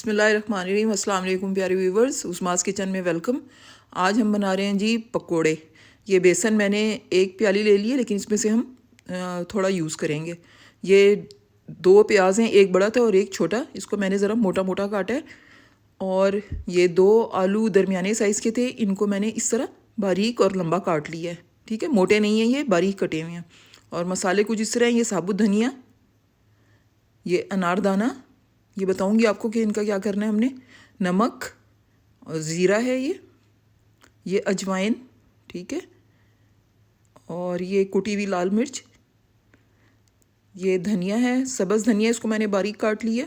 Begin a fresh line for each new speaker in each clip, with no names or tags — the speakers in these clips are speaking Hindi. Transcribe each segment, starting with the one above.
बिस्मिल्लाहिर्रहमानिर्रहीम। अस्सलाम वालेकुम प्यारे व्यूवर्स, उस्मास किचन में वेलकम। आज हम बना रहे हैं जी पकोड़े। ये बेसन मैंने एक प्याली ले ली है, लेकिन इसमें से हम थोड़ा यूज़ करेंगे। ये 2 प्याज हैं, एक बड़ा था और एक छोटा। इसको मैंने ज़रा मोटा मोटा काटा है। और ये 2 आलू दरमियाने साइज़ के थे, इनको मैंने इस तरह बारीक और लंबा काट लिया है। ठीक है, मोटे नहीं हैं, ये बारीक कटे हुए हैं। और मसाले कुछ इस तरह हैं। ये साबुत धनिया, ये अनारदाना, ये बताऊंगी आपको कि इनका क्या करना है हमने। नमक और ज़ीरा है, ये अजवाइन, ठीक है। और ये कुटी हुई लाल मिर्च, ये धनिया है, सब्ज़ धनिया, इसको मैंने बारीक काट लिया।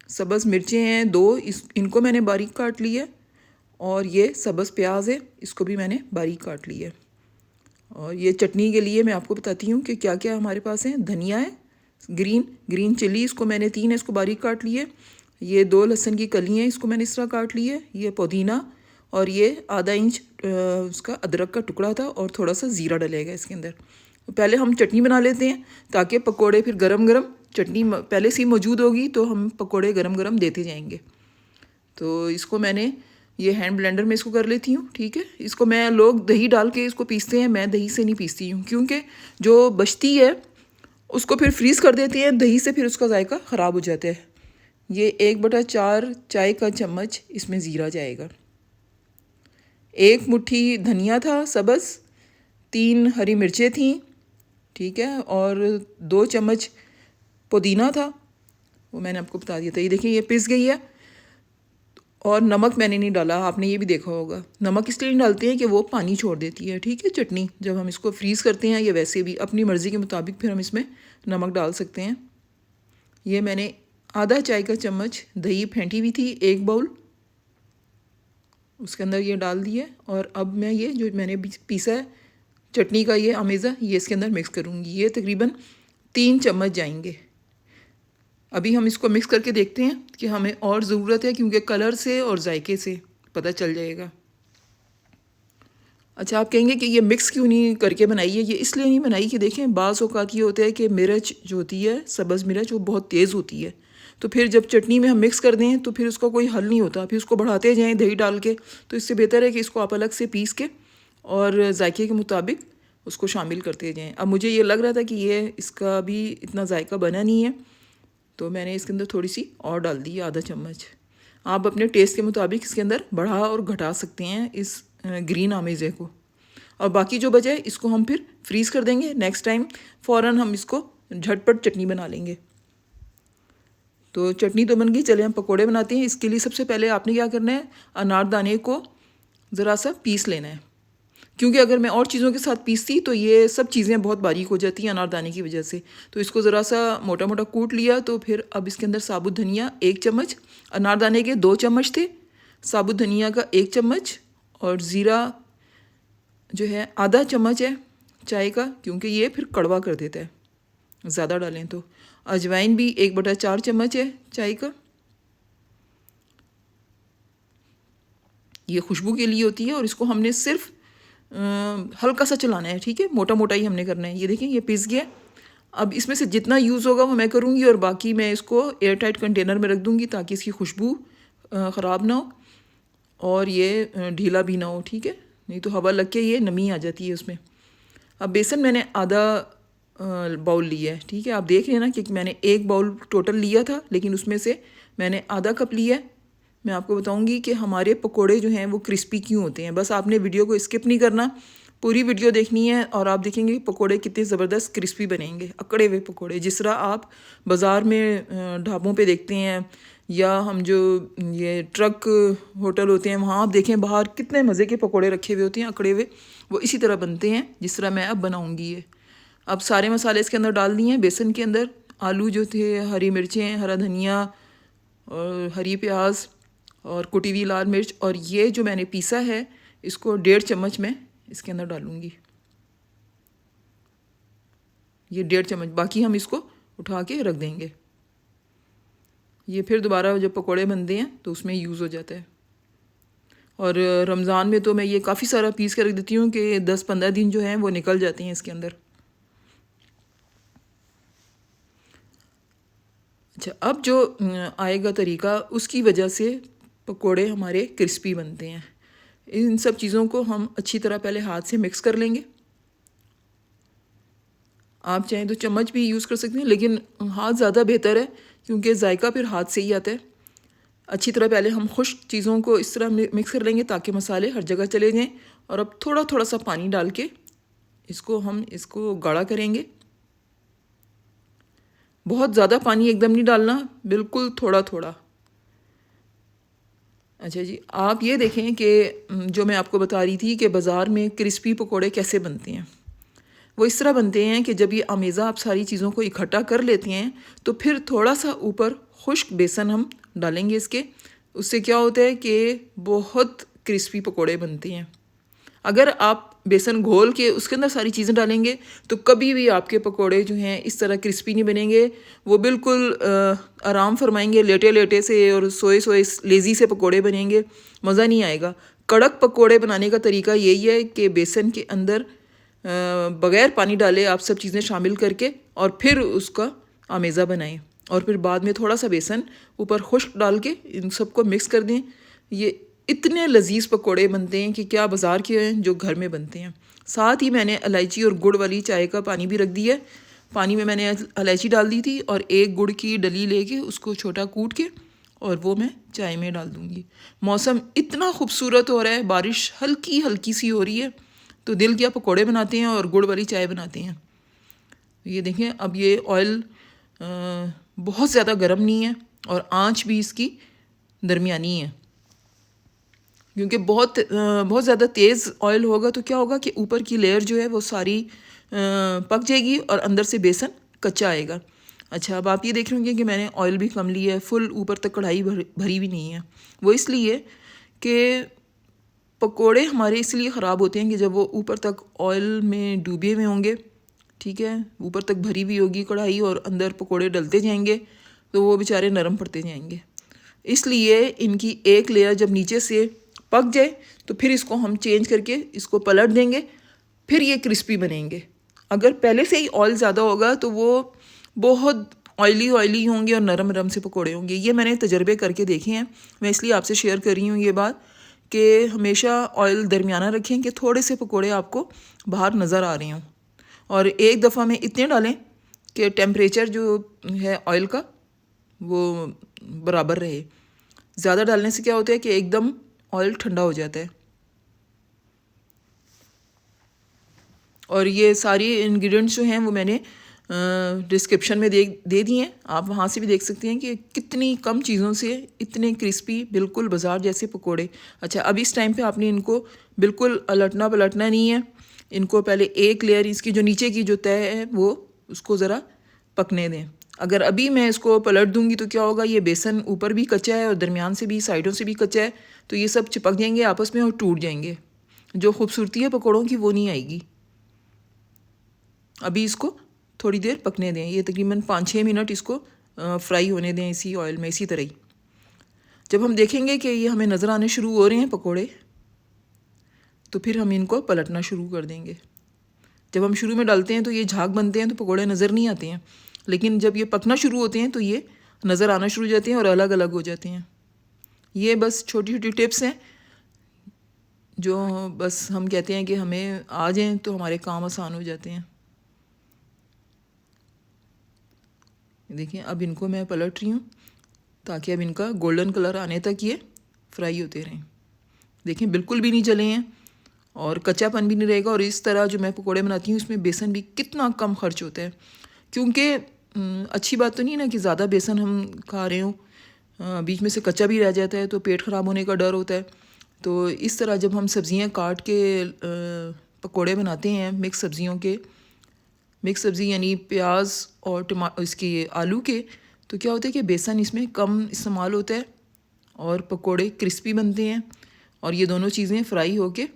सब्ज़ मिर्चें हैं 2, इनको मैंने बारीक काट लिया। और ये सब्ज़ प्याज है, इसको भी मैंने बारीक काट लिया। और ये चटनी के लिए मैं आपको बताती हूँ कि क्या क्या हमारे पास है। धनिया है, ग्रीन चिली, इसको मैंने 3 है, इसको बारीक काट लिए। ये 2 लहसुन की कलियाँ, इसको मैंने इस तरह काट ली है। ये पुदीना, और ये आधा इंच उसका अदरक का टुकड़ा था, और थोड़ा सा ज़ीरा डलेगा इसके अंदर। पहले हम चटनी बना लेते हैं, ताकि पकोड़े फिर गरम गरम, चटनी पहले से ही मौजूद होगी तो हम पकोड़े गरम गरम देते जाएंगे। तो इसको मैंने ये हैंड ब्लेंडर में इसको कर लेती हूँ, ठीक है। इसको मैं, लोग दही डाल के इसको पीसते हैं, मैं दही से नहीं पीसती हूँ, क्योंकि जो बचती है उसको फिर फ्रीज़ कर देती हैं दही से, फिर उसका जायका ख़राब हो जाता है। ये 1/4 चाय का चम्मच इसमें ज़ीरा जाएगा। 1 मुट्ठी धनिया था सब्ज़, 3 हरी मिर्चें थीं, ठीक है। और 2 चम्मच पुदीना था, वो मैंने आपको बता दिया था। ये देखिए, ये पिस गई है। और नमक मैंने नहीं डाला, आपने ये भी देखा होगा। नमक इसलिए नहीं डालते हैं कि वो पानी छोड़ देती है, ठीक है। चटनी जब हम इसको फ्रीज़ करते हैं, या वैसे भी अपनी मर्ज़ी के मुताबिक फिर हम इसमें नमक डाल सकते हैं। ये मैंने आधा चाय का चम्मच दही फेंटी हुई थी, 1 बाउल, उसके अंदर ये डाल दिए। और अब मैं ये जो मैंने पीसा है चटनी का, ये अमेज़ा, ये इसके अंदर मिक्स करूँगी। ये तकरीबन 3 चम्मच जाएंगे। अभी हम इसको मिक्स करके देखते हैं कि हमें और ज़रूरत है, क्योंकि कलर से और जायके से पता चल जाएगा। अच्छा, आप कहेंगे कि ये मिक्स क्यों नहीं करके बनाई है। ये इसलिए नहीं बनाई कि देखें, बाज़ औक़ात ये होता है कि मिर्च जो होती है, सब्ज़ मिर्च, वो बहुत तेज़ होती है। तो फिर जब चटनी में हम मिक्स कर दें तो फिर उसका कोई हल नहीं होता, फिर उसको बढ़ाते जाएँ दही डाल के। तो इससे बेहतर है कि इसको आप अलग से पीस के और जायके के मुताबिक उसको शामिल करते जाएँ। अब मुझे ये लग रहा था कि ये इसका भी इतना जायका बना नहीं है, तो मैंने इसके अंदर थोड़ी सी और डाल दी, आधा चम्मच। आप अपने टेस्ट के मुताबिक इसके अंदर बढ़ा और घटा सकते हैं इस ग्रीन आमेज़े को। और बाकी जो बचे इसको हम फिर फ्रीज़ कर देंगे। नेक्स्ट टाइम फ़ौरन हम इसको झटपट चटनी बना लेंगे। तो चटनी तो बन गई, चले हम पकोड़े बनाते हैं। इसके लिए सबसे पहले आपने क्या करना है, अनारदाने को ज़रा सा पीस लेना है, क्योंकि अगर मैं और चीज़ों के साथ पीसती तो ये सब चीज़ें बहुत बारीक हो जाती हैं अनारदाने की वजह से। तो इसको ज़रा सा मोटा मोटा कूट लिया। तो फिर अब इसके अंदर साबुत धनिया 1 चम्मच, अनारदाने के 2 चम्मच थे, साबुत धनिया का 1 चम्मच, और ज़ीरा जो है आधा चम्मच है चाय का, क्योंकि ये फिर कड़वा कर देता है ज़्यादा डालें तो। अजवाइन भी 1/4 चम्मच है चाय का, ये खुशबू के लिए होती है। और इसको हमने सिर्फ हल्का सा चलाना है, ठीक है, मोटा मोटा ही हमने करना है। ये देखिए, ये पिस गया। अब इसमें से जितना यूज़ होगा वो मैं करूँगी, और बाकी मैं इसको एयर टाइट कंटेनर में रख दूँगी, ताकि इसकी खुशबू ख़राब ना हो और ये ढीला भी ना हो, ठीक है। नहीं तो हवा लग के ये नमी आ जाती है उसमें। अब बेसन मैंने आधा बाउल लिया है, ठीक है। आप देख लेना कि मैंने 1 बाउल टोटल लिया था, लेकिन उसमें से मैंने आधा कप लिया है। मैं आपको बताऊंगी कि हमारे पकोड़े जो हैं वो क्रिस्पी क्यों होते हैं। बस आपने वीडियो को स्किप नहीं करना, पूरी वीडियो देखनी है, और आप देखेंगे कि पकोड़े कितने ज़बरदस्त क्रिस्पी बनेंगे, अकड़े हुए पकोड़े, जिस तरह आप बाज़ार में ढाबों पे देखते हैं, या हम जो ये ट्रक होटल होते हैं वहाँ आप देखें बाहर कितने मज़े के पकोड़े रखे हुए होते हैं अकड़े हुए, वो इसी तरह बनते हैं जिस तरह मैं अब बनाऊँगी ये। अब सारे मसाले इसके अंदर डाल दिए हैं बेसन के अंदर। आलू जो थे, हरी मिर्चें, हरा धनिया और हरी प्याज और कुटी हुई लाल मिर्च, और ये जो मैंने पीसा है इसको 1.5 चम्मच मैं इसके अंदर डालूँगी। ये 1.5 चम्मच, बाकी हम इसको उठा के रख देंगे। ये फिर दोबारा जब पकोड़े बनते हैं तो उसमें यूज़ हो जाता है। और रमज़ान में तो मैं ये काफ़ी सारा पीस कर रख देती हूँ कि 10-15 दिन जो हैं वो निकल जाते हैं इसके अंदर। अच्छा, अब जो आएगा तरीका, उसकी वजह से पकोड़े हमारे क्रिस्पी बनते हैं। इन सब चीज़ों को हम अच्छी तरह पहले हाथ से मिक्स कर लेंगे। आप चाहें तो चम्मच भी यूज़ कर सकते हैं, लेकिन हाथ ज़्यादा बेहतर है क्योंकि जायका फिर हाथ से ही आता है। अच्छी तरह पहले हम खुश्क चीज़ों को इस तरह मिक्स कर लेंगे ताकि मसाले हर जगह चले जाएं। और अब थोड़ा थोड़ा सा पानी डाल के इसको गाढ़ा करेंगे। बहुत ज़्यादा पानी एकदम नहीं डालना, बिल्कुल थोड़ा थोड़ा। अच्छा जी, आप ये देखें कि जो मैं आपको बता रही थी कि बाज़ार में क्रिस्पी पकोड़े कैसे बनते हैं, वो इस तरह बनते हैं कि जब ये अमेज़ा आप सारी चीज़ों को इकट्ठा कर लेते हैं तो फिर थोड़ा सा ऊपर खुश्क बेसन हम डालेंगे इसके। उससे क्या होता है कि बहुत क्रिस्पी पकोड़े बनते हैं। अगर आप बेसन घोल के उसके अंदर सारी चीज़ें डालेंगे तो कभी भी आपके पकोड़े जो हैं इस तरह क्रिस्पी नहीं बनेंगे। वो बिल्कुल आराम फरमाएंगे, लेटे लेटे से और सोए सोए लेज़ी से पकोड़े बनेंगे, मज़ा नहीं आएगा। कड़क पकोड़े बनाने का तरीका यही है कि बेसन के अंदर बग़ैर पानी डाले आप सब चीज़ें शामिल करके और फिर उसका आमेज़ा बनाएं और फिर बाद में थोड़ा सा बेसन ऊपर खुश्क डाल के इन सबको मिक्स कर दें। ये इतने लजीज पकोड़े बनते हैं कि क्या बाज़ार के हैं जो घर में बनते हैं। साथ ही मैंने इलायची और गुड़ वाली चाय का पानी भी रख दिया है। पानी में मैंने इलायची डाल दी थी और एक गुड़ की डली लेके उसको छोटा कूट के और वो मैं चाय में डाल दूँगी। मौसम इतना खूबसूरत हो रहा है, बारिश हल्की हल्की सी हो रही है, तो दिल क्या पकोड़े बनाते हैं और गुड़ वाली चाय बनाते हैं। ये देखें, अब ये ऑयल बहुत ज़्यादा गर्म नहीं है और आँच भी इसकी दरमियानी है, क्योंकि बहुत ज़्यादा तेज़ ऑयल होगा तो क्या होगा कि ऊपर की लेयर जो है वो सारी पक जाएगी और अंदर से बेसन कच्चा आएगा। अच्छा, अब आप ये देख रहे होंगे कि मैंने ऑयल भी कम लिया है, फुल ऊपर तक कढ़ाई भरी भी नहीं है। वो इसलिए कि पकोड़े हमारे इसलिए ख़राब होते हैं कि जब वो ऊपर तक ऑयल में डूबे हुए होंगे, ठीक है, ऊपर तक भरी हुई होगी कढ़ाई और अंदर पकोड़े डलते जाएंगे तो वो बेचारे नरम पड़ते जाएंगे। इसलिए इनकी एक लेयर जब नीचे से पक जाए तो फिर इसको हम चेंज करके इसको पलट देंगे, फिर ये क्रिस्पी बनेंगे। अगर पहले से ही ऑयल ज़्यादा होगा तो वो बहुत ऑयली होंगे और नरम नरम से पकोड़े होंगे। ये मैंने तजर्बे करके देखे हैं, मैं इसलिए आपसे शेयर कर रही हूँ ये बात कि हमेशा ऑयल दरमियाना रखें कि थोड़े से पकोड़े आपको बाहर नज़र आ रहे हों। और एक दफ़ा में इतने डालें कि टेम्परेचर जो है ऑयल का वो बराबर रहे। ज़्यादा डालने से क्या होता है कि एकदम ऑयल ठंडा हो जाता है। और ये सारी इंग्रेडिएंट्स जो हैं वो मैंने डिस्क्रिप्शन में दे दिए हैं, आप वहाँ से भी देख सकते हैं कि कितनी कम चीज़ों से इतने क्रिस्पी बिल्कुल बाज़ार जैसे पकोड़े। अच्छा, अब इस टाइम पे आपने इनको बिल्कुल पलटना नहीं है। इनको पहले एक लेयर इसकी जो नीचे की जो तय है वो उसको ज़रा पकने दें। अगर अभी मैं इसको पलट दूंगी तो क्या होगा, ये बेसन ऊपर भी कच्चा है और दरमियान से भी, साइडों से भी कच्चा है, तो ये सब चिपक जाएंगे आपस में और टूट जाएंगे। जो खूबसूरती है पकौड़ों की वो नहीं आएगी। अभी इसको थोड़ी देर पकने दें, ये तकरीबन 5-6 मिनट इसको फ्राई होने दें इसी ऑयल में। इसी तरह ही जब हम देखेंगे कि ये हमें नज़र आने शुरू हो रहे हैं पकोड़े, तो फिर हम इनको पलटना शुरू कर देंगे। जब हम शुरू में डालते हैं तो ये झाग बनते हैं तो पकोड़े नज़र नहीं आते हैं, लेकिन जब ये पकना शुरू होते हैं तो ये नज़र आना शुरू हो जाते हैं और अलग अलग हो जाते हैं। ये बस छोटी छोटी टिप्स हैं जो बस हम कहते हैं कि हमें आ जाएं तो हमारे काम आसान हो जाते हैं। देखिए, अब इनको मैं पलट रही हूँ ताकि अब इनका गोल्डन कलर आने तक ये फ्राई होते रहें। देखिए, बिल्कुल भी नहीं जले हैं और कच्चापन भी नहीं रहेगा। और इस तरह जो मैं पकोड़े बनाती हूँ इसमें बेसन भी कितना कम खर्च होता है, क्योंकि अच्छी बात तो नहीं ना कि ज़्यादा बेसन हम खा रहे हों, बीच में से कच्चा भी रह जाता है तो पेट ख़राब होने का डर होता है। तो इस तरह जब हम सब्ज़ियाँ काट के पकोड़े बनाते हैं, मिक्स सब्ज़ी यानी प्याज और इसके आलू के, तो क्या होता है कि बेसन इसमें कम इस्तेमाल होता है और पकोड़े क्रिस्पी बनते हैं और ये दोनों चीज़ें फ्राई होके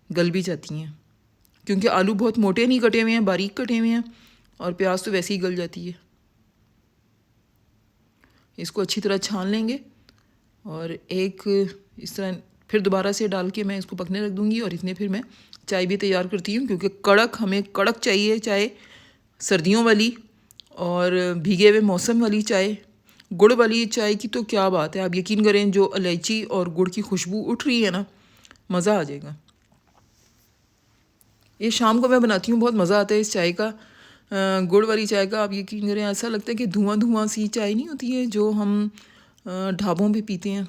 गल भी जाती हैं, क्योंकि आलू बहुत मोटे नहीं कटे हुए हैं, बारीक कटे हुए हैं और प्याज तो वैसे ही गल जाती है। इसको अच्छी तरह छान लेंगे और एक इस तरह फिर दोबारा से डाल के मैं इसको पकने रख दूँगी। और इतने फिर मैं चाय भी तैयार करती हूँ, क्योंकि हमें कड़क चाहिए चाय, सर्दियों वाली, और भीगे हुए मौसम वाली चाय, गुड़ वाली चाय की तो क्या बात है। आप यकीन करें, जो इलायची और गुड़ की खुशबू उठ रही है ना, मज़ा आ जाएगा। ये शाम को मैं बनाती हूँ, बहुत मज़ा आता है इस चाय का, गुड़ वाली चाय का। आप यकीन करें, ऐसा लगता है कि धुआं धुआं सी चाय नहीं होती है जो हम ढाबों पे पीते हैं,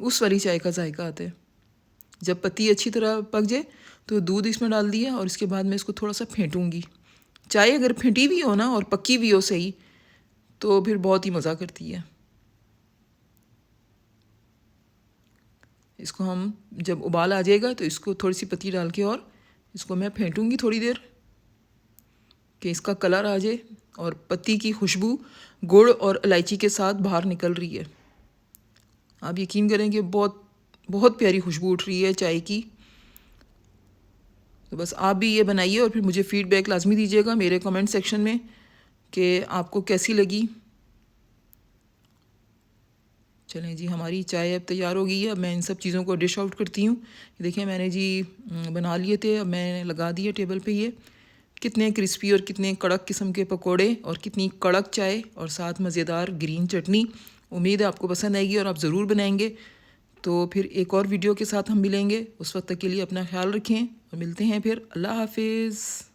उस वाली चाय का जायका आता है। जब पत्ती अच्छी तरह पक जाए तो दूध इसमें डाल दिया और इसके बाद मैं इसको थोड़ा सा फेंटूंगी। चाय अगर फेंटी भी हो ना और पक्की भी हो सही, तो फिर बहुत ही मज़ा करती है। इसको हम जब उबाल आ जाएगा तो इसको थोड़ी सी पत्ती डाल के और इसको मैं फेंटूंगी थोड़ी देर, कि इसका कलर आ जाए और पत्ती की खुशबू गुड़ और इलायची के साथ बाहर निकल रही है। आप यकीन करें कि बहुत बहुत प्यारी खुशबू उठ रही है चाय की। तो बस आप भी ये बनाइए और फिर मुझे फ़ीडबैक लाजमी दीजिएगा मेरे कमेंट सेक्शन में कि आपको कैसी लगी। चलें जी, हमारी चाय अब तैयार हो गई है। अब मैं इन सब चीज़ों को डिश आउट करती हूँ। देखिए मैंने जी बना लिए थे, अब मैंने लगा दिए टेबल पे। ये कितने क्रिस्पी और कितने कड़क किस्म के पकोड़े और कितनी कड़क चाय और साथ मज़ेदार ग्रीन चटनी। उम्मीद है आपको पसंद आएगी और आप ज़रूर बनाएंगे। तो फिर एक और वीडियो के साथ हम मिलेंगे। उस वक्त तक के लिए अपना ख्याल रखें और मिलते हैं फिर। अल्लाह हाफिज़।